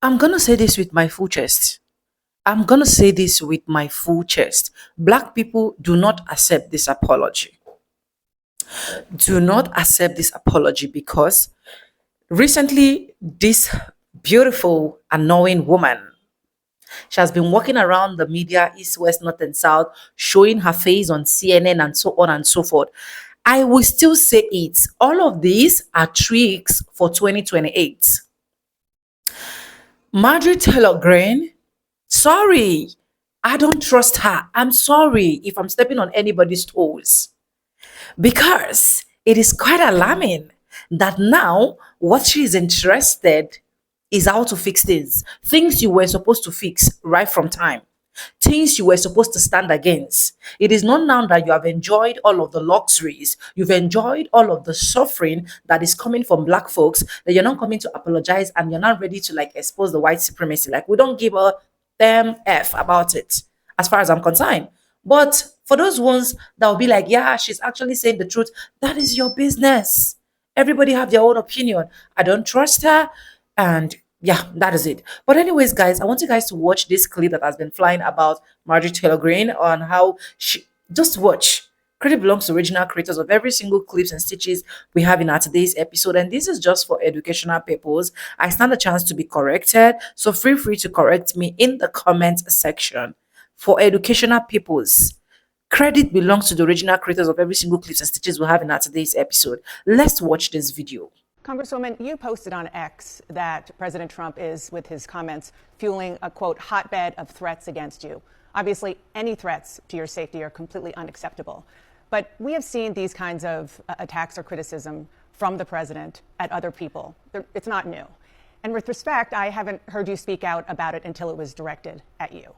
I'm going to say this with my full chest. I'm going to say this with my full chest. Black people do not accept this apology. Do not accept this apology because recently, this beautiful, annoying woman, she has been walking around the media, east, west, north, and south, showing her face on CNN and so on and so forth. I will still say it. All of these are tricks for 2028. Marjorie Taylor Greene, sorry, I don't trust her. I'm sorry if I'm stepping on anybody's toes because it is quite alarming that now what she is interested is how to fix things you were supposed to fix right from time, things you were supposed to stand against. It is not now that you have enjoyed all of the luxuries, you've enjoyed all of the suffering that is coming from black folks, that you're not coming to apologize and you're not ready to like expose the white supremacy. Like, we don't give a damn F about it, as far as I'm concerned. But for those ones that will be like, yeah, she's actually saying the truth, that is your business. Everybody have their own opinion. I don't trust her. And yeah, that is it. But anyways, guys, I want you guys to watch this clip that has been flying about Marjorie Taylor Greene on how she just watch. Credit belongs to original creators of every single clips and stitches we have in our today's episode. And this is just for educational purpose. I stand a chance to be corrected. So feel free to correct me in the comment section. For educational purpose, credit belongs to the original creators of every single clips and stitches we have in our today's episode. Let's watch this video. Congresswoman, you posted on X that President Trump is, with his comments, fueling a, quote, hotbed of threats against you. Obviously, any threats to your safety are completely unacceptable. But we have seen these kinds of attacks or criticism from the president at other people. It's not new. And with respect, I haven't heard you speak out about it until it was directed at you.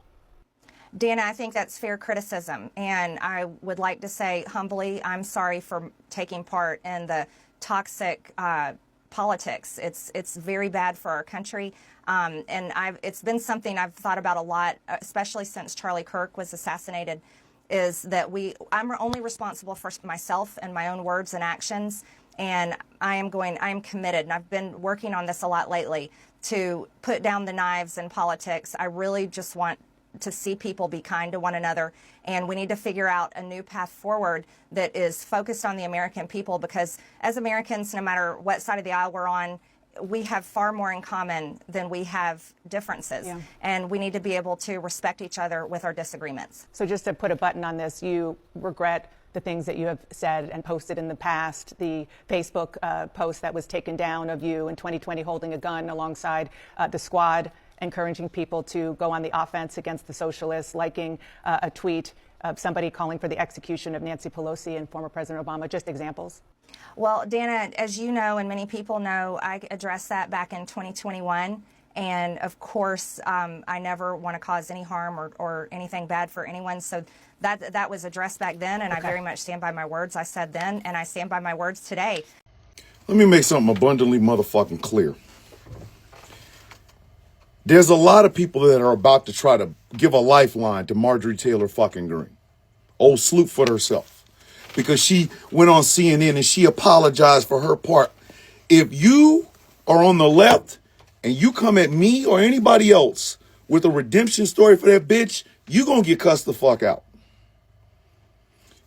Dana, I think that's fair criticism. And I would like to say humbly, I'm sorry for taking part in the toxic politics. It's very bad for our country. And it's been something I've thought about a lot, especially since Charlie Kirk was assassinated, is that I'm only responsible for myself and my own words and actions. And I am committed, and I've been working on this a lot lately, to put down the knives in politics. I really just want to see people be kind to one another, and we need to figure out a new path forward that is focused on the American people, because as Americans, no matter what side of the aisle we're on, we have far more in common than we have differences. Yeah. And we need to be able to respect each other with our disagreements. So just to put a button on this, you regret the things that you have said and posted in the past, the Facebook post that was taken down of you in 2020 holding a gun alongside the squad, encouraging people to go on the offense against the socialists, liking a tweet of somebody calling for the execution of Nancy Pelosi and former President Obama. Just examples. Well, Dana, as you know, and many people know, I addressed that back in 2021. And of course, I never want to cause any harm or anything bad for anyone. So that was addressed back then. And okay. I very much stand by my words I said then, and I stand by my words today. Let me make something abundantly motherfucking clear. There's a lot of people that are about to try to give a lifeline to Marjorie Taylor fucking Greene. Old Slootfoot herself. Because she went on CNN and she apologized for her part. If you are on the left and you come at me or anybody else with a redemption story for that bitch, you gonna get cussed the fuck out.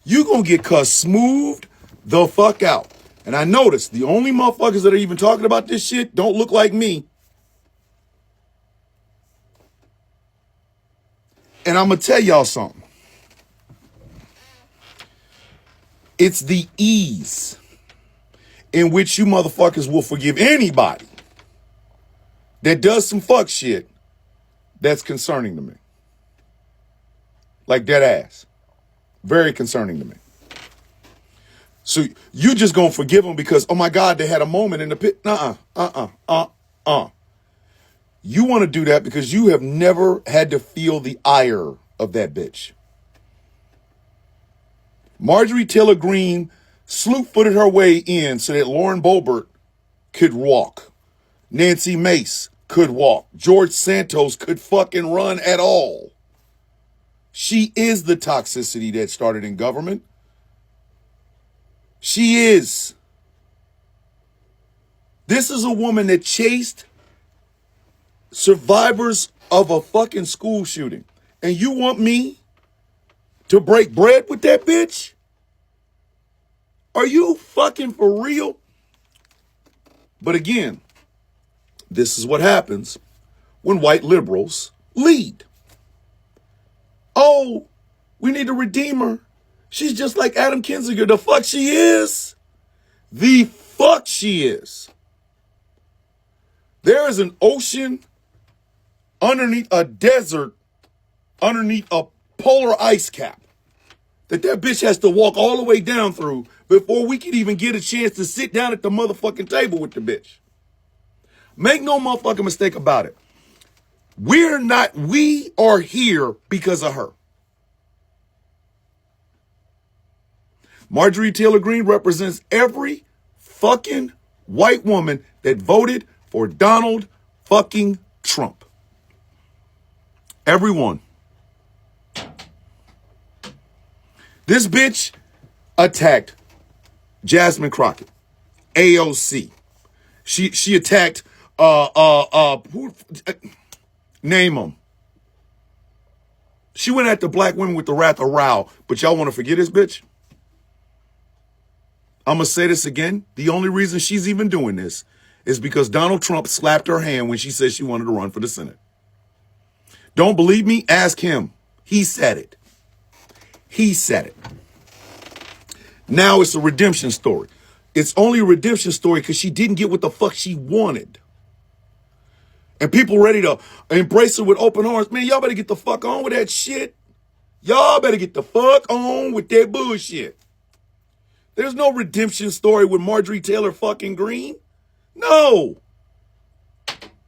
You gonna get cussed smoothed the fuck out. And I noticed the only motherfuckers that are even talking about this shit don't look like me. And I'm going to tell y'all something. It's the ease in which you motherfuckers will forgive anybody that does some fuck shit that's concerning to me. Like dead ass. Very concerning to me. So you just going to forgive them because, oh my God, they had a moment in the pit. You want to do that because you have never had to feel the ire of that bitch. Marjorie Taylor Greene sloop-footed her way in so that Lauren Boebert could walk. Nancy Mace could walk. George Santos could fucking run at all. She is the toxicity that started in government. She is. This is a woman that chased survivors of a fucking school shooting. And you want me to break bread with that bitch? Are you fucking for real? But again, this is what happens when white liberals lead. Oh, we need to redeem her. She's just like Adam Kinzinger. The fuck she is. The fuck she is. There is an ocean underneath a desert, underneath a polar ice cap, that bitch has to walk all the way down through before we can even get a chance to sit down at the motherfucking table with the bitch. Make no motherfucking mistake about it. We are here because of her. Marjorie Taylor Greene represents every fucking white woman that voted for Donald fucking Trump. Everyone. This bitch attacked Jasmine Crockett, AOC. She attacked name them. She went after black women with the wrath of Rao, but y'all want to forget this bitch? I'm going to say this again. The only reason she's even doing this is because Donald Trump slapped her hand when she said she wanted to run for the Senate. Don't believe me? Ask him. He said it. He said it. Now it's a redemption story. It's only a redemption story because she didn't get what the fuck she wanted. And people ready to embrace her with open arms. Man, y'all better get the fuck on with that shit. Y'all better get the fuck on with that bullshit. There's no redemption story with Marjorie Taylor fucking Greene. No.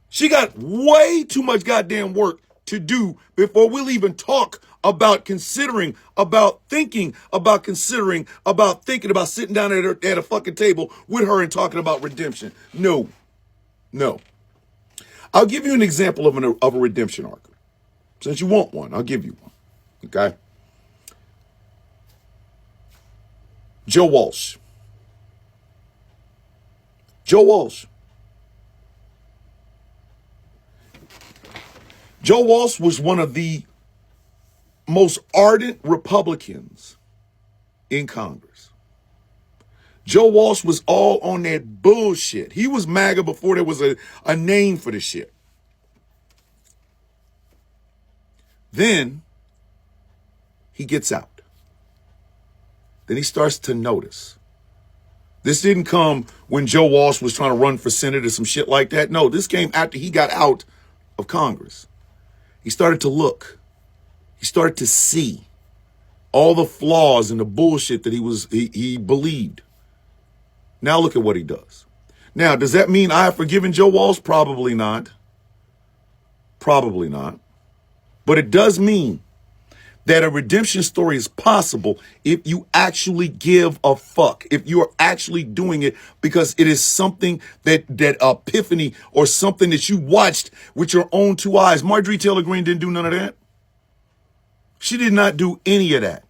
She got way too much goddamn work to do before we'll even talk about considering, about thinking, about considering, about thinking about sitting down at a fucking table with her and talking about redemption. No. No. I'll give you an example of a redemption arc. Since you want one, I'll give you one. Okay? Joe Walsh. Joe Walsh. Joe Walsh was one of the most ardent Republicans in Congress. Joe Walsh was all on that bullshit. He was MAGA before there was a name for the shit. Then he gets out. Then he starts to notice. This didn't come when Joe Walsh was trying to run for Senate or some shit like that. No, this came after he got out of Congress. He started to look. He started to see all the flaws and the bullshit that he believed. Now look at what he does. Now, does that mean I have forgiven Joe Walsh? Probably not. Probably not. But it does mean that a redemption story is possible if you actually give a fuck, if you are actually doing it because it is something that epiphany or something that you watched with your own two eyes. Marjorie Taylor Greene didn't do none of that. She did not do any of that.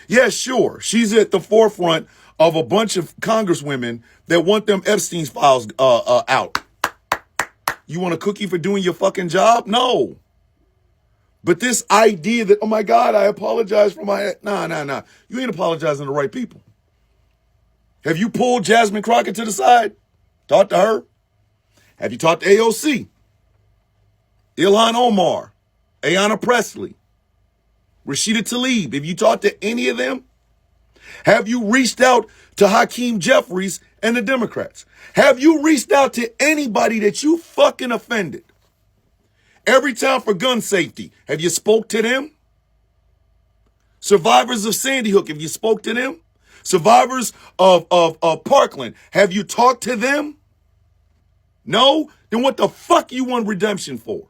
Yeah, sure. She's at the forefront of a bunch of congresswomen that want them Epstein's files out. You want a cookie for doing your fucking job? No. But this idea that, oh my God, I apologize for my, nah. You ain't apologizing to the right people. Have you pulled Jasmine Crockett to the side? Talked to her? Have you talked to AOC? Ilhan Omar? Ayanna Pressley? Rashida Tlaib? Have you talked to any of them? Have you reached out to Hakeem Jeffries and the Democrats? Have you reached out to anybody that you fucking offended? Everytown for Gun Safety, have you spoke to them? Survivors of Sandy Hook, have you spoke to them? Survivors of Parkland, have you talked to them? No? Then what the fuck you want redemption for?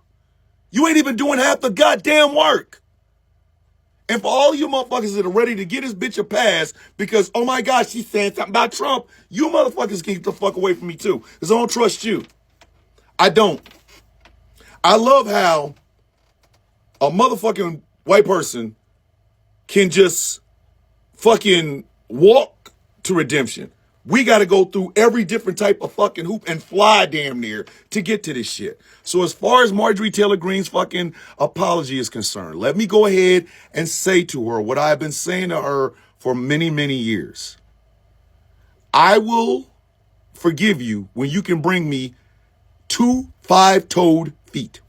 You ain't even doing half the goddamn work. And for all you motherfuckers that are ready to get this bitch a pass because, oh my gosh, she's saying something about Trump, you motherfuckers can get the fuck away from me too. Because I don't trust you. I don't. I love how a motherfucking white person can just fucking walk to redemption, We got to go through every different type of fucking hoop and fly damn near to get to this shit. So as far as Marjorie Taylor Greene's fucking apology is concerned, let me go ahead and say to her what I've been saying to her for many, many years. I will forgive you when you can bring me 2 5-toed feet.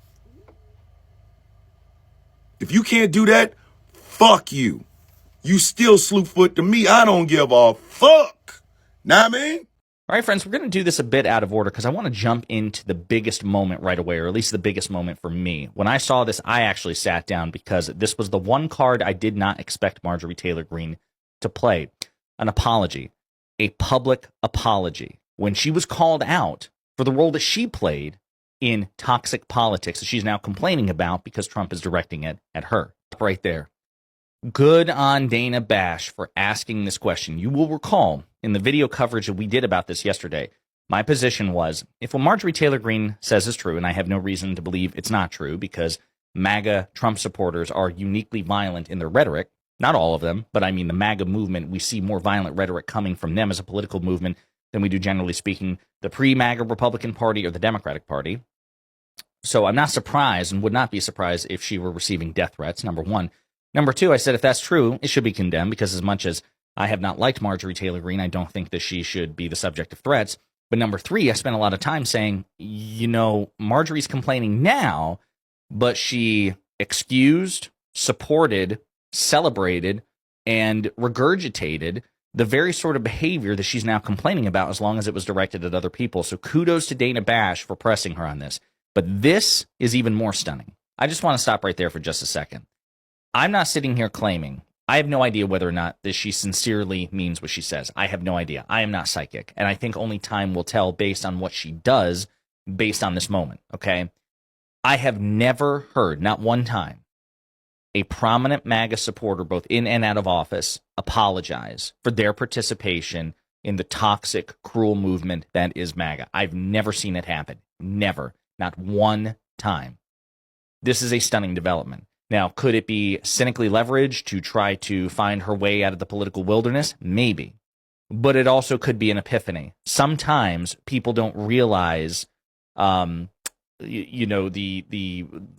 If you can't do that, fuck you. You still Slewfoot to me. I don't give a fuck. Know what I mean? All right, friends, we're going to do this a bit out of order because I want to jump into the biggest moment right away, or at least the biggest moment for me. When I saw this, I actually sat down because this was the one card I did not expect Marjorie Taylor Greene to play. An apology. A public apology. When she was called out for the role that she played in toxic politics that she's now complaining about because Trump is directing it at her. Right there. Good on Dana Bash for asking this question. You will recall in the video coverage that we did about this yesterday, my position was, if what Marjorie Taylor Greene says is true, and I have no reason to believe it's not true because MAGA Trump supporters are uniquely violent in their rhetoric, not all of them, but I mean the MAGA movement, we see more violent rhetoric coming from them as a political movement than we do, generally speaking, the pre-MAGA Republican Party or the Democratic Party. So I'm not surprised and would not be surprised if she were receiving death threats, number one. Number two, I said if that's true, it should be condemned because as much as I have not liked Marjorie Taylor Greene, I don't think that she should be the subject of threats. But number three, I spent a lot of time saying, you know, Marjorie's complaining now, but she excused, supported, celebrated, and regurgitated the very sort of behavior that she's now complaining about as long as it was directed at other people. So kudos to Dana Bash for pressing her on this. But this is even more stunning. I just want to stop right there for just a second. I'm not sitting here claiming, I have no idea whether or not that she sincerely means what she says. I have no idea. I am not psychic. And I think only time will tell based on what she does based on this moment, okay? I have never heard, not one time, a prominent MAGA supporter, both in and out of office, apologize for their participation in the toxic, cruel movement that is MAGA. I've never seen it happen. Never. Not one time. This is a stunning development. Now, could it be cynically leveraged to try to find her way out of the political wilderness? Maybe. But it also could be an epiphany. Sometimes people don't realize, the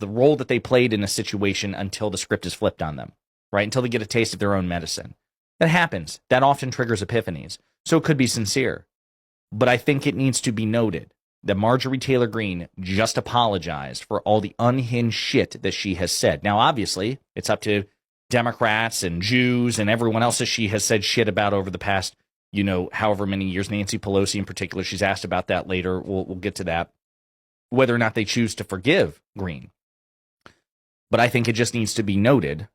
role that they played in a situation until the script is flipped on them, right? Until they get a taste of their own medicine. That happens. That often triggers epiphanies. So it could be sincere. But I think it needs to be noted that Marjorie Taylor Greene just apologized for all the unhinged shit that she has said. Now, obviously, it's up to Democrats and Jews and everyone else that she has said shit about over the past, however many years. Nancy Pelosi in particular, she's asked about that later. We'll get to that. Whether or not they choose to forgive Greene. But I think it just needs to be noted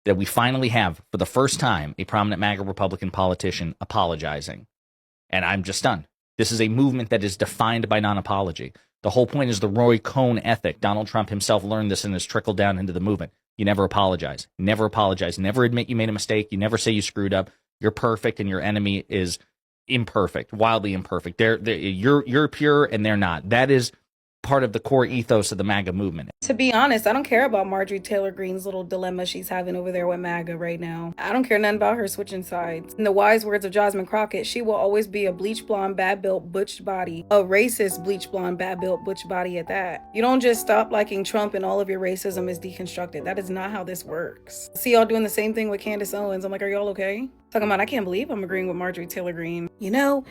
that we finally have, for the first time, a prominent MAGA Republican politician apologizing. And I'm just stunned. This is a movement that is defined by non-apology. The whole point is the Roy Cohn ethic. Donald Trump himself learned this and has trickled down into the movement. You never apologize. Never apologize. Never admit you made a mistake. You never say you screwed up. You're perfect and your enemy is imperfect, wildly imperfect. You're pure and they're not. That is part of the core ethos of the MAGA movement. To be honest, I don't care about Marjorie Taylor Greene's little dilemma she's having over there with MAGA right now. I don't care nothing about her switching sides. In the wise words of Jasmine Crockett, she will always be a bleach blonde, bad-built, butch body. A racist bleach blonde, bad-built, butch body at that. You don't just stop liking Trump and all of your racism is deconstructed. That is not how this works. See y'all doing the same thing with Candace Owens. I'm like, are y'all okay? Talking about, I can't believe I'm agreeing with Marjorie Taylor Greene.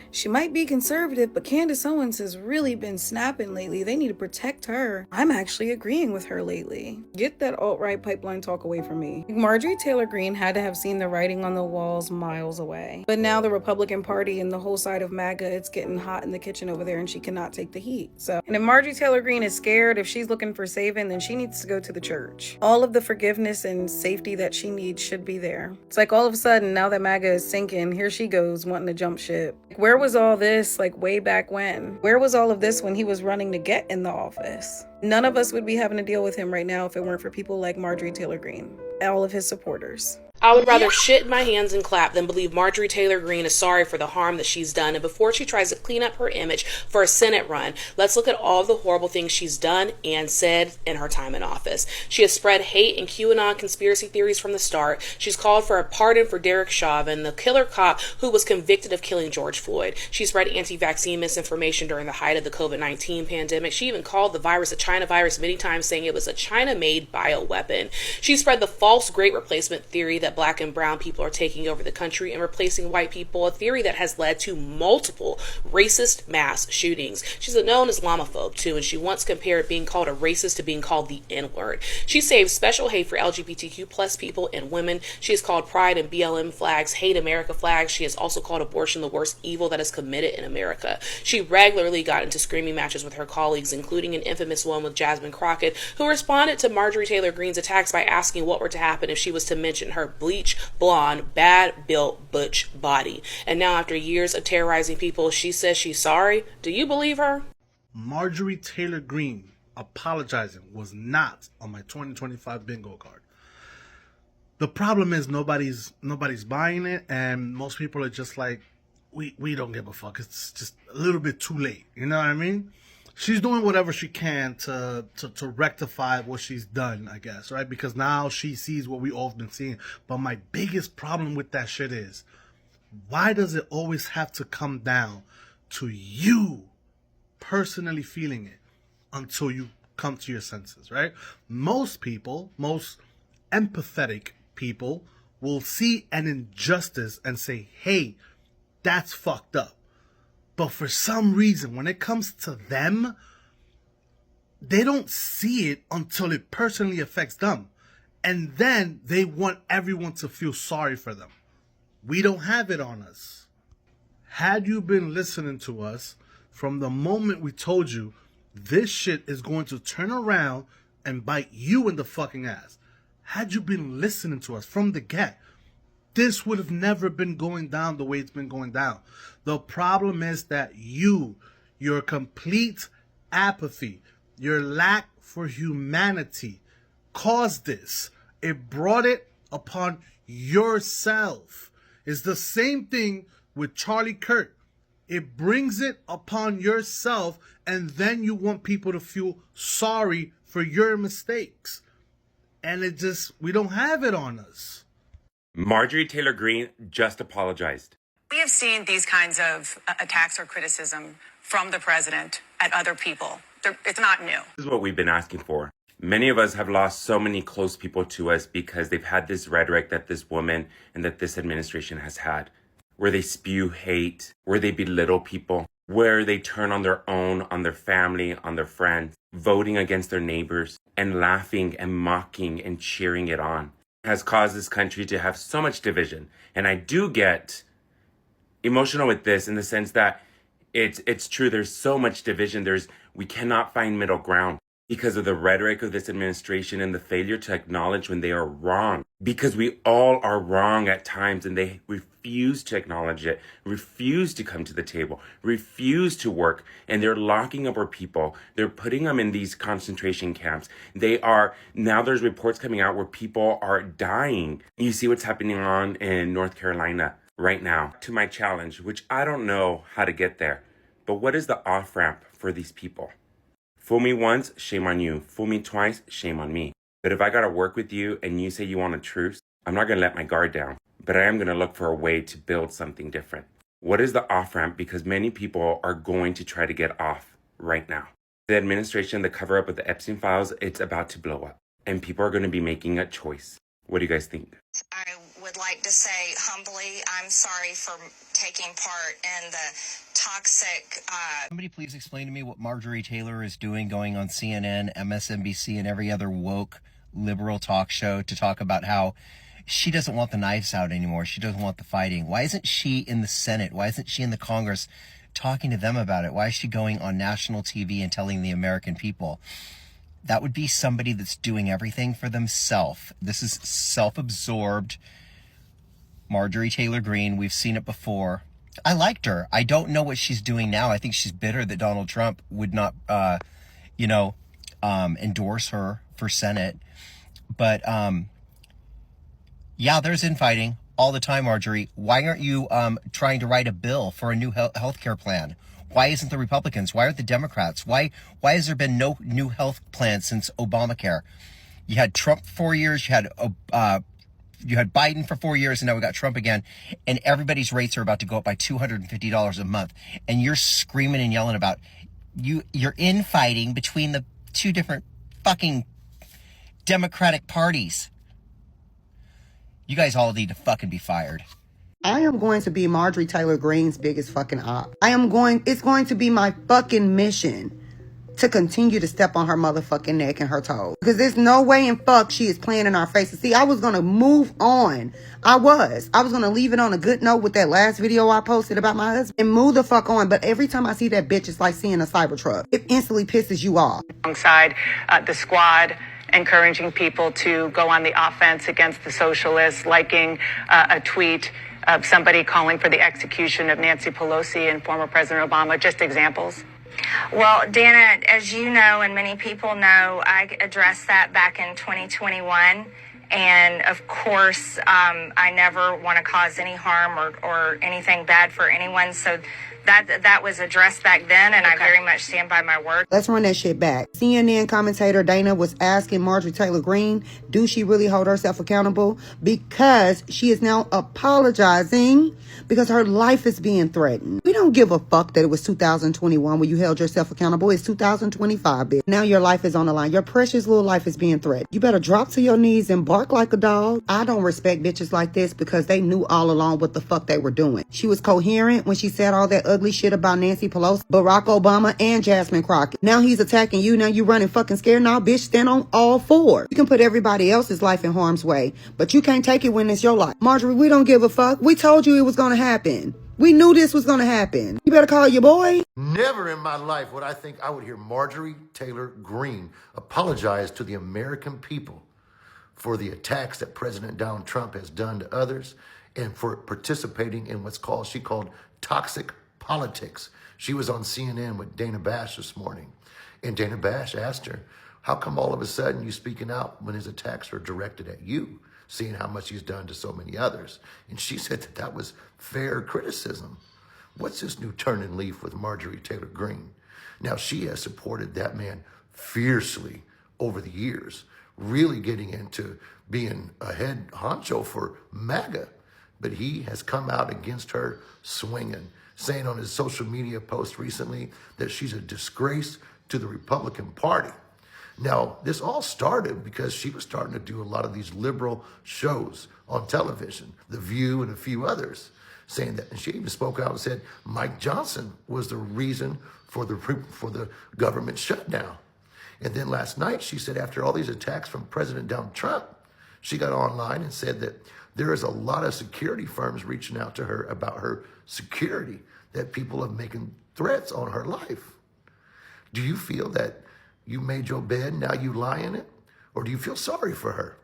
She might be conservative, but Candace Owens has really been snapping lately. They need to protect her. I'm actually agreeing with her lately. Get that alt-right pipeline talk away from me. Marjorie Taylor Greene had to have seen the writing on the walls miles away. But now the Republican Party and the whole side of MAGA, it's getting hot in the kitchen over there and she cannot take the heat. And if Marjorie Taylor Greene is scared, if she's looking for saving, then she needs to go to the church. All of the forgiveness and safety that she needs should be there. It's like all of a sudden, now that MAGA is sinking, here she goes wanting to jump ship. Where was all this way back when? Where was all of this when he was running to get in the office? None of us would be having to deal with him right now if it weren't for people like Marjorie Taylor Greene, all of his supporters. I would rather shit in my hands and clap than believe Marjorie Taylor Greene is sorry for the harm that she's done. And before she tries to clean up her image for a Senate run, let's look at all the horrible things she's done and said in her time in office. She has spread hate and QAnon conspiracy theories from the start. She's called for a pardon for Derek Chauvin, the killer cop who was convicted of killing George Floyd. She spread anti-vaccine misinformation during the height of the COVID-19 pandemic. She even called the virus a China virus many times, saying it was a China-made bioweapon. She spread the false great replacement theory that black and brown people are taking over the country and replacing white people, a theory that has led to multiple racist mass shootings. She's a known Islamophobe too, and she once compared being called a racist to being called the N-word. She saved special hate for LGBTQ plus people and women. She has called pride and BLM flags hate America flags. She has also called abortion the worst evil that is committed in America. She regularly got into screaming matches with her colleagues, including an infamous one with Jasmine Crockett, who responded to Marjorie Taylor Greene's attacks by asking what were to happen if she was to mention her bleach blonde, bad-built butch body. And now, after years of terrorizing people, she says she's sorry. Do you believe her? Marjorie Taylor Greene apologizing was not on my 2025 bingo card. The problem is nobody's buying it, and most people are just like, we don't give a fuck. It's just a little bit too late. You know what I mean? She's doing whatever she can to rectify what she's done, I guess, right? Because now she sees what we all have been seeing. But my biggest problem with that shit is, why does it always have to come down to you personally feeling it until you come to your senses, right? Most people, most empathetic people will see an injustice and say, hey, that's fucked up. But for some reason, when it comes to them, they don't see it until it personally affects them. And then they want everyone to feel sorry for them. We don't have it on us. Had you been listening to us from the moment we told you this shit is going to turn around and bite you in the fucking ass, had you been listening to us from the get, this would have never been going down the way it's been going down. The problem is that your complete apathy, your lack for humanity caused this. It brought it upon yourself. It's the same thing with Charlie Kirk. It brings it upon yourself, and then you want people to feel sorry for your mistakes. And we don't have it on us. Marjorie Taylor Greene just apologized. We have seen these kinds of attacks or criticism from the president at other people. It's not new. This is what we've been asking for. Many of us have lost so many close people to us because they've had this rhetoric that this woman and that this administration has had, where they spew hate, where they belittle people, where they turn on their own, on their family, on their friends, voting against their neighbors, and laughing and mocking and cheering it on. It has caused this country to have so much division. And I do get emotional with this in the sense that it's true. There's so much division. We cannot find middle ground because of the rhetoric of this administration and the failure to acknowledge when they are wrong. Because we all are wrong at times, and they refuse to acknowledge it, refuse to come to the table, refuse to work, and they're locking up our people. They're putting them in these concentration camps. Now there's reports coming out where people are dying. You see what's happening on in North Carolina right now. To my challenge, which I don't know how to get there, but what is the off-ramp for these people? Fool me once, shame on you. Fool me twice, shame on me. But if I gotta work with you and you say you want a truce, I'm not gonna let my guard down, but I am gonna look for a way to build something different. What is the off-ramp? Because many people are going to try to get off right now. The administration, the cover-up of the Epstein files, it's about to blow up. And people are gonna be making a choice. What do you guys think? I would like to say humbly, I'm sorry for taking part in the toxic. Somebody please explain to me what Marjorie Taylor is doing, going on CNN, MSNBC, and every other woke liberal talk show to talk about how she doesn't want the knives out anymore. She doesn't want the fighting. Why isn't she in the Senate? Why isn't she in the Congress talking to them about it? Why is she going on national TV and telling the American people? That would be somebody that's doing everything for themselves. This is self-absorbed Marjorie Taylor Greene. We've seen it before. I liked her. I don't know what she's doing now. I think she's bitter that Donald Trump would not, endorse her for Senate. But, Yeah, there's infighting all the time, Marjorie. Why aren't you trying to write a bill for a new health care plan? Why isn't the Republicans? Why aren't the Democrats? Why has there been no new health plan since Obamacare? You had Trump for 4 years. You had Biden for 4 years, and now we got Trump again. And everybody's rates are about to go up by $250 a month. And you're screaming and yelling about you're infighting between the two different fucking Democratic parties. You guys all need to fucking be fired. I am going to be Marjorie Taylor Greene's biggest fucking op. It's going to be my fucking mission to continue to step on her motherfucking neck and her toes. Because there's no way in fuck she is playing in our faces. See, I was going to move on. I was going to leave it on a good note with that last video I posted about my husband and move the fuck on. But every time I see that bitch, it's like seeing a Cybertruck. It instantly pisses you off. Alongside the squad, encouraging people to go on the offense against the socialists, liking a tweet of somebody calling for the execution of Nancy Pelosi and former President Obama. Just examples. Well, Dana, as you know, and many people know, I addressed that back in 2021. And of course, I never want to cause any harm or anything bad for anyone. So that was addressed back then, and I very much stand by my word. Let's run that shit back. CNN commentator Dana was asking Marjorie Taylor Greene, do she really hold herself accountable? Because she is now apologizing because her life is being threatened. We don't give a fuck that it was 2021 when you held yourself accountable. It's 2025, bitch. Now your life is on the line. Your precious little life is being threatened. You better drop to your knees and bark like a dog. I don't respect bitches like this because they knew all along what the fuck they were doing. She was coherent when she said all that ugly shit about Nancy Pelosi, Barack Obama, and Jasmine Crockett. Now he's attacking you. Now you running fucking scared. Now, bitch, stand on all fours. You can put everybody else's life in harm's way, but you can't take it when it's your life. Marjorie, we don't give a fuck. We told you it was going to happen. We knew this was going to happen. You better call your boy. Never in my life would I think I would hear Marjorie Taylor Greene apologize to the American people for the attacks that President Donald Trump has done to others and for participating in she called toxic politics. She was on CNN with Dana Bash this morning, and Dana Bash asked her, how come all of a sudden you speaking out when his attacks are directed at you, seeing how much he's done to so many others? And she said that was fair criticism. What's this new turn and leaf with Marjorie Taylor Greene? Now, she has supported that man fiercely over the years, really getting into being a head honcho for MAGA. But he has come out against her swinging, saying on his social media post recently that she's a disgrace to the Republican Party. Now, this all started because she was starting to do a lot of these liberal shows on television, The View and a few others, saying that, and she even spoke out and said Mike Johnson was the reason for the government shutdown. And then last night, she said after all these attacks from President Donald Trump, she got online and said that there is a lot of security firms reaching out to her about her security, that people are making threats on her life. Do you feel that you made your bed, now you lie in it? Or do you feel sorry for her?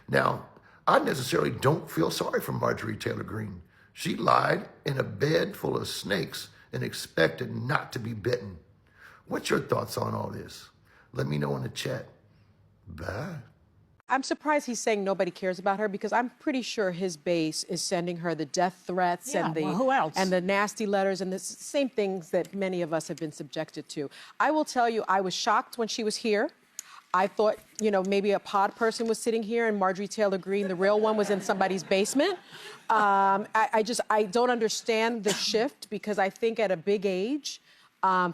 Now, I necessarily don't feel sorry for Marjorie Taylor Greene. She lied in a bed full of snakes and expected not to be bitten. What's your thoughts on all this? Let me know in the chat. Bye. I'm surprised he's saying nobody cares about her, because I'm pretty sure his base is sending her the death threats who else? and the nasty letters and the same things that many of us have been subjected to. I will tell you, I was shocked when she was here. I thought, maybe a pod person was sitting here and Marjorie Taylor Greene, the real one, was in somebody's basement. I don't understand the shift, because I think at a big age,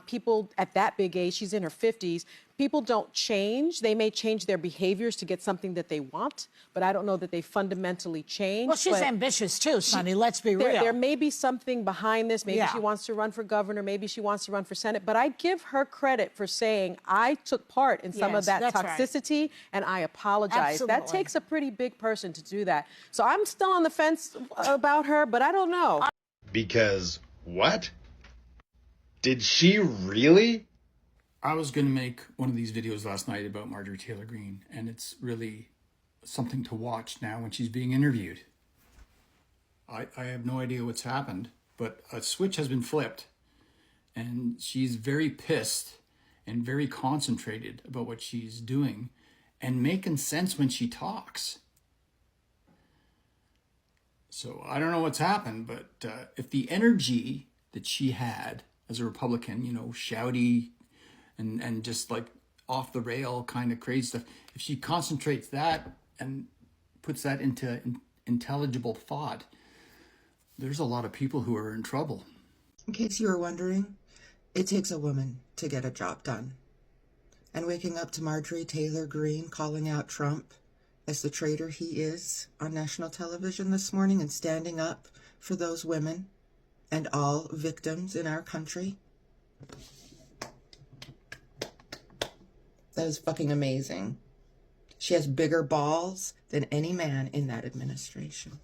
people at that big age, she's in her 50s, people don't change. They may change their behaviors to get something that they want, but I don't know that they fundamentally change. Well, she's ambitious too, Sonny, let's be real. There may be something behind this. Maybe she wants to run for governor. Maybe she wants to run for Senate. But I give her credit for saying, I took part in some of that toxicity, and I apologize. Absolutely. That takes a pretty big person to do that. So I'm still on the fence about her, but I don't know. Because what? Did she really? I was going to make one of these videos last night about Marjorie Taylor Greene, and it's really something to watch now when she's being interviewed. I have no idea what's happened, but a switch has been flipped, and she's very pissed and very concentrated about what she's doing and making sense when she talks. So I don't know what's happened, but if the energy that she had as a Republican, shouty and just like off the rail kind of crazy stuff, if she concentrates that and puts that into intelligible thought, there's a lot of people who are in trouble. In case you were wondering, it takes a woman to get a job done. And waking up to Marjorie Taylor Greene calling out Trump as the traitor he is on national television this morning and standing up for those women and all victims in our country. That is fucking amazing. She has bigger balls than any man in that administration.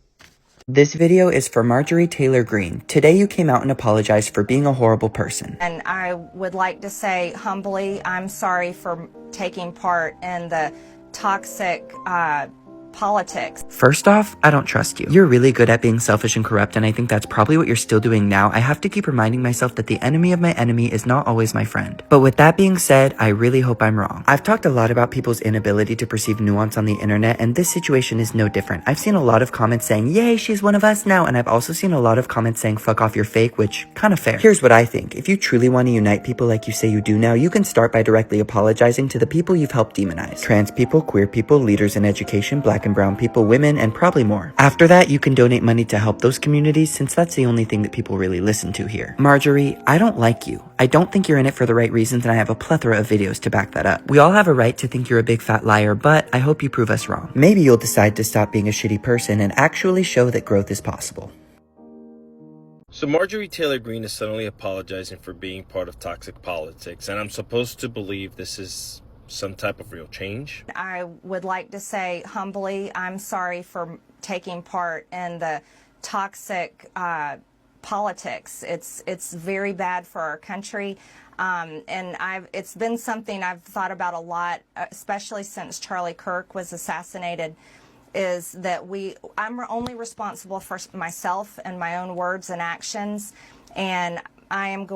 This video is for Marjorie Taylor Greene. Today you came out and apologized for being a horrible person. And I would like to say humbly, I'm sorry for taking part in the toxic politics. First off, I don't trust you. You're really good at being selfish and corrupt, and I think that's probably what you're still doing now. I have to keep reminding myself that the enemy of my enemy is not always my friend. But with that being said, I really hope I'm wrong. I've talked a lot about people's inability to perceive nuance on the internet, and this situation is no different. I've seen a lot of comments saying, yay, she's one of us now, and I've also seen a lot of comments saying, fuck off, you're fake, which, kind of fair. Here's what I think. If you truly want to unite people like you say you do now, you can start by directly apologizing to the people you've helped demonize. Trans people, queer people, leaders in education, black and brown people, women, and probably more. After that, you can donate money to help those communities, since that's the only thing that people really listen to here. Marjorie, I don't like you. I don't think you're in it for the right reasons, and I have a plethora of videos to back that up. We all have a right to think you're a big fat liar, but I hope you prove us wrong. Maybe you'll decide to stop being a shitty person and actually show that growth is possible. So Marjorie Taylor Greene is suddenly apologizing for being part of toxic politics, and I'm supposed to believe this is some type of real change? I would like to say humbly, I'm sorry for taking part in the toxic politics. It's very bad for our country. And it's been something I've thought about a lot, especially since Charlie Kirk was assassinated, is that I'm only responsible for myself and my own words and actions. And I am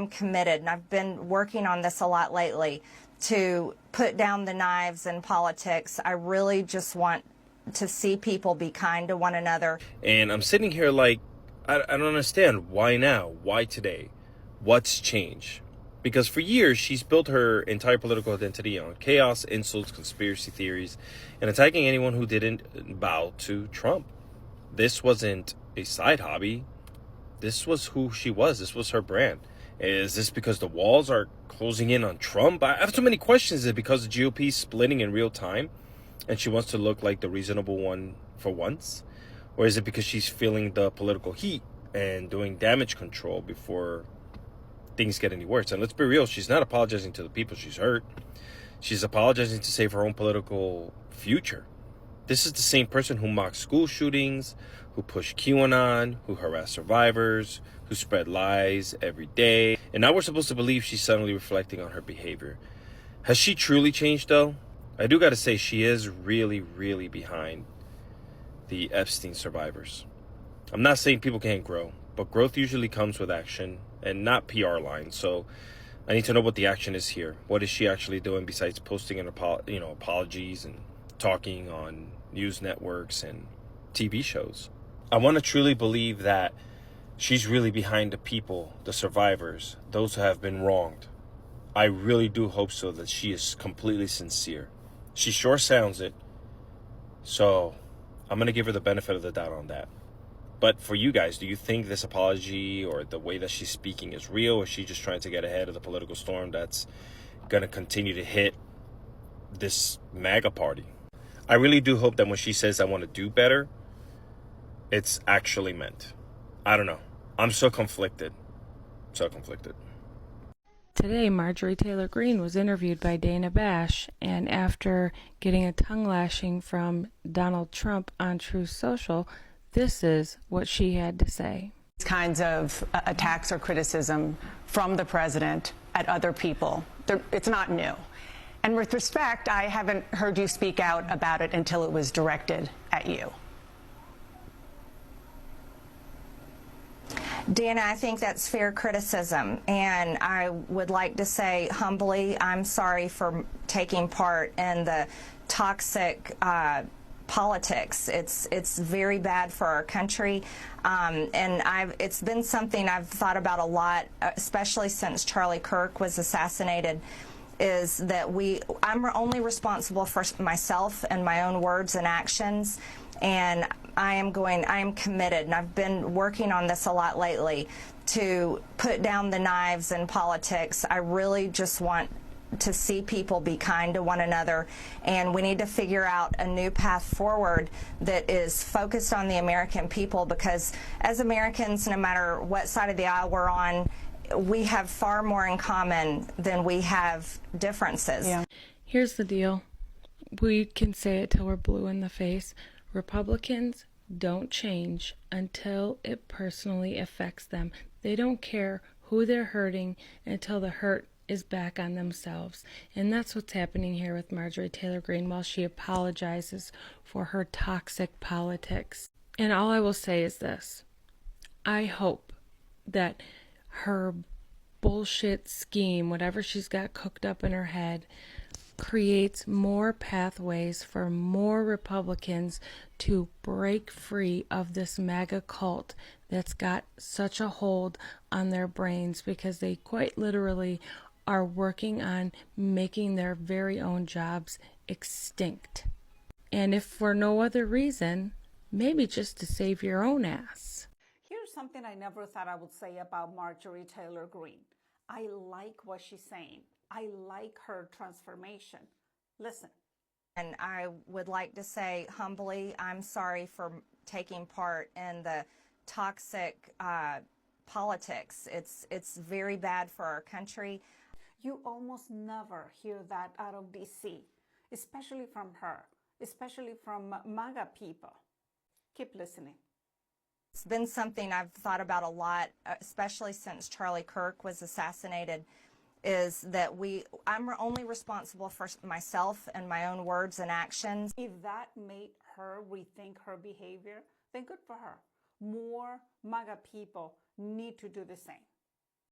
committed, and I've been working on this a lot lately, to put down the knives in politics. I really just want to see people be kind to one another. And I'm sitting here like, I don't understand. Why now? Why today? What's changed? Because for years, she's built her entire political identity on chaos, insults, conspiracy theories, and attacking anyone who didn't bow to Trump. This wasn't a side hobby. This was who she was. This was her brand. Is this because the walls are closing in on Trump? I have so many questions. Is it because the GOP is splitting in real time and she wants to look like the reasonable one for once? Or is it because she's feeling the political heat and doing damage control before things get any worse? And let's be real, she's not apologizing to the people she's hurt. She's apologizing to save her own political future. This is the same person who mocked school shootings, who pushed QAnon, who harassed survivors, who spread lies every day. And now we're supposed to believe she's suddenly reflecting on her behavior. Has she truly changed, though? I do gotta say, she is really, really behind the Epstein survivors. I'm not saying people can't grow, but growth usually comes with action and not PR lines. So I need to know what the action is here. What is she actually doing besides posting an apologies and talking on news networks and TV shows? I want to truly believe that she's really behind the people, the survivors, those who have been wronged. I really do hope so, that she is completely sincere. She sure sounds it. So I'm going to give her the benefit of the doubt on that. But for you guys, do you think this apology or the way that she's speaking is real, or is she just trying to get ahead of the political storm that's going to continue to hit this MAGA party? I really do hope that when she says, I want to do better, it's actually meant. I don't know. I'm so conflicted. So conflicted. Today, Marjorie Taylor Greene was interviewed by Dana Bash, and after getting a tongue lashing from Donald Trump on Truth Social, this is what she had to say. These kinds of attacks or criticism from the president at other people, it's not new. And with respect, I haven't heard you speak out about it until it was directed at you. Dana, I think that's fair criticism, and I would like to say humbly, I'm sorry for taking part in the toxic politics. It's very bad for our country, and it's been something I've thought about a lot, especially since Charlie Kirk was assassinated. Is that I'm only responsible for myself and my own words and actions, and I am committed, and I've been working on this a lot lately, to put down the knives in politics. I really just want to see people be kind to one another, and we need to figure out a new path forward that is focused on the American people, because as Americans, no matter what side of the aisle we're on, we have far more in common than we have differences. Yeah. Here's the deal. We can say it till we're blue in the face. Republicans don't change until it personally affects them. They don't care who they're hurting until the hurt is back on themselves. And that's what's happening here with Marjorie Taylor Greene while she apologizes for her toxic politics. And all I will say is this. I hope that her bullshit scheme, whatever she's got cooked up in her head, creates more pathways for more Republicans to break free of this MAGA cult that's got such a hold on their brains, because they quite literally are working on making their very own jobs extinct. And if for no other reason, maybe just to save your own ass. Here's something I never thought I would say about Marjorie Taylor Greene. I like what she's saying. I like her transformation. Listen. And I would like to say humbly, I'm sorry for taking part in the toxic politics. It's very bad for our country. You almost never hear that out of DC, especially from her, especially from MAGA people. Keep listening. It's been something I've thought about a lot, especially since Charlie Kirk was assassinated, is that I'm only responsible for myself and my own words and actions. If that made her rethink her behavior, then good for her. More MAGA people need to do the same.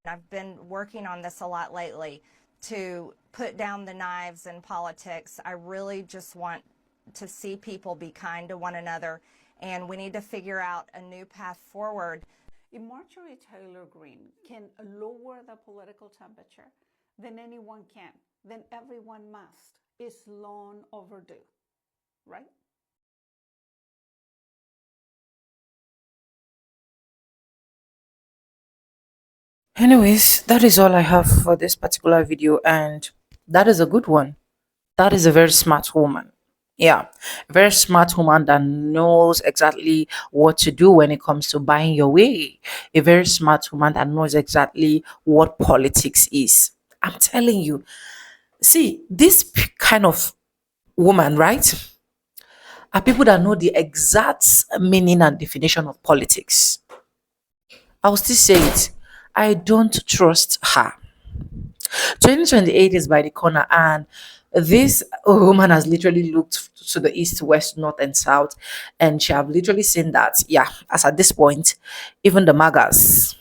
I've been working on this a lot lately, to put down the knives in politics. I really just want to see people be kind to one another, and we need to figure out a new path forward. If Marjorie Taylor Greene can lower the political temperature, then anyone can. Then everyone must. It's long overdue, right? Anyways, that is all I have for this particular video, and that is a good one. That is a very smart woman. Yeah, a very smart woman that knows exactly what to do when it comes to buying your way. A very smart woman that knows exactly what politics is. I'm telling you. See, kind of woman, right, are people that know the exact meaning and definition of politics. I'll still say it. I don't trust her. 2028 is by the corner, and this woman has literally looked to the east, west, north, and south, and she have literally seen that, yeah, as at this point, even the magas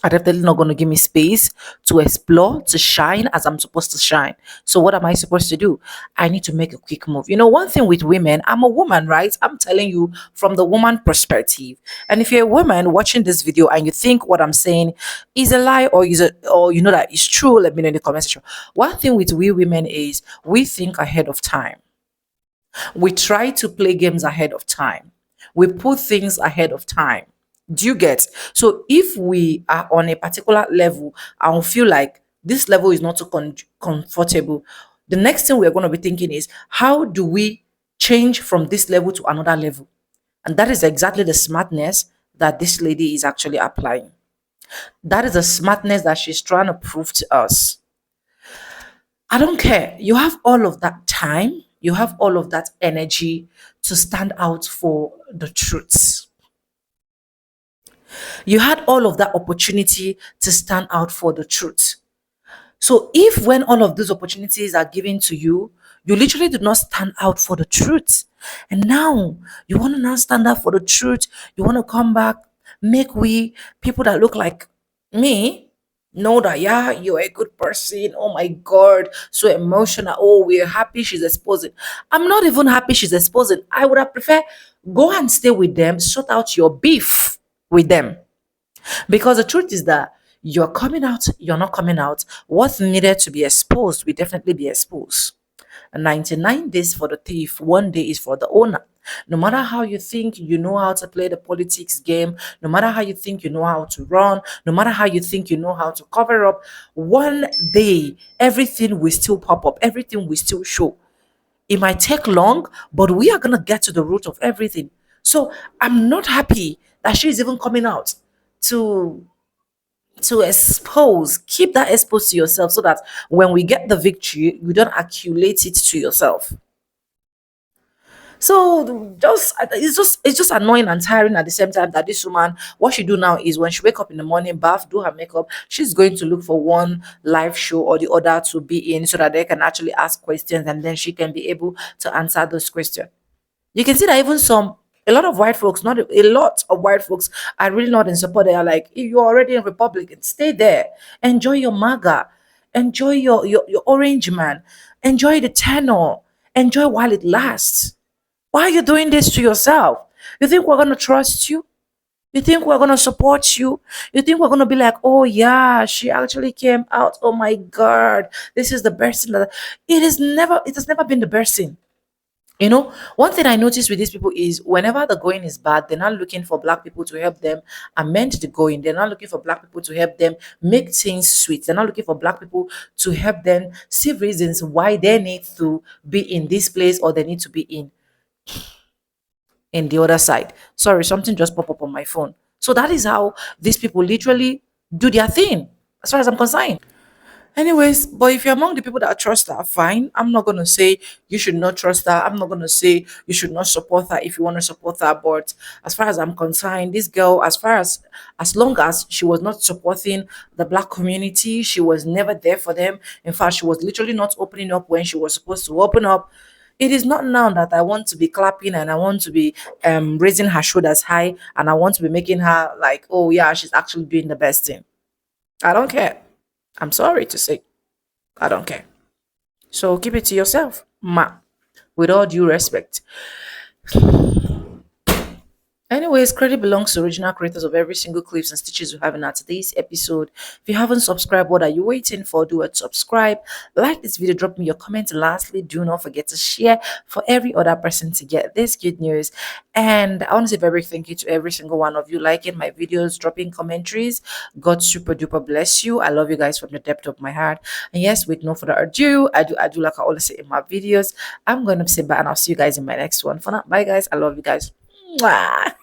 are definitely not going to give me space to explore, to shine as I'm supposed to shine. So what am I supposed to do? I need to make a quick move. You know, one thing with women, I'm a woman, right? I'm telling you from the woman perspective. And if you're a woman watching this video and you think what I'm saying is a lie, or or you know that it's true, let me know in the comment section. One thing with we women is we think ahead of time. We try to play games ahead of time. We put things ahead of time. Do you get? So if we are on a particular level and we feel like this level is not so comfortable, the next thing we're going to be thinking is, how do we change from this level to another level? And that is exactly the smartness that this lady is actually applying. That is the smartness that she's trying to prove to us. I don't care. You have all of that time. You have all of that energy to stand out for the truths. You had all of that opportunity to stand out for the truth. So if when all of these opportunities are given to you, you literally did not stand out for the truth, and now you want to now stand up for the truth, you want to come back, make we people that look like me Know that, yeah, you're a good person. Oh my God, so emotional. Oh, we're happy she's exposing. I'm not even happy she's exposing. I would have preferred go and stay with them, sort out your beef with them. Because the truth is that you're coming out, you're not coming out. What needed to be exposed will definitely be exposed. 99 days for the thief, 1 day is for the owner. No matter how you think you know how to play the politics game, no matter how you think you know how to run, no matter how you think you know how to cover up, 1 day everything will still pop up, everything will still show. It might take long, but we are going to get to the root of everything. So I'm not happy that she's even coming out to expose. Keep that exposed to yourself so that when we get the victory, you don't accumulate it to yourself. So just it's just annoying and tiring at the same time that this woman, what she do now is when she wake up in the morning, bath, do her makeup, she's going to look for one live show or the other to be in so that they can actually ask questions and then she can be able to answer those questions. You can see that even a lot of white folks, not a lot of white folks are really not in support. They are like, if you're already a Republican, stay there. Enjoy your MAGA. Enjoy your orange man. Enjoy the tenor. Enjoy while it lasts. Why are you doing this to yourself? You think we're gonna trust you? You think we're gonna support you? You think we're gonna be like, oh yeah, she actually came out. Oh my god, this is the best thing that it has never been the best thing. You know, one thing I notice with these people is whenever the going is bad, they're not looking for black people to help them amend the going. They're not looking for black people to help them make things sweet. They're not looking for black people to help them see reasons why they need to be in this place or they need to be in the other side. Sorry, something just popped up on my phone. So that is how these people literally do their thing, as far as I'm concerned. Anyways, but if you're among the people that trust her, fine. I'm not gonna say you should not trust her. I'm not gonna say you should not support her if you want to support her. But as far as I'm concerned, this girl, as long as she was not supporting the black community, she was never there for them. In fact, she was literally not opening up when she was supposed to open up. It is not now that I want to be clapping and I want to be raising her shoulders high and I want to be making her like, oh yeah, she's actually doing the best thing. I don't care. I'm sorry to say. I don't care. So keep it to yourself, ma. With all due respect. Anyways, credit belongs to original creators of every single clips and stitches we have in our today's episode. If you haven't subscribed, what are you waiting for? Do it, subscribe, like this video, drop me your comment. Lastly, do not forget to share for every other person to get this good news. And I want to say very big thank you to every single one of you liking my videos, dropping commentaries. God super duper bless you. I love you guys from the depth of my heart. And yes, with no further ado, I do like I always say in my videos. I'm going to say bye and I'll see you guys in my next one. For now, bye guys. I love you guys. Mwah.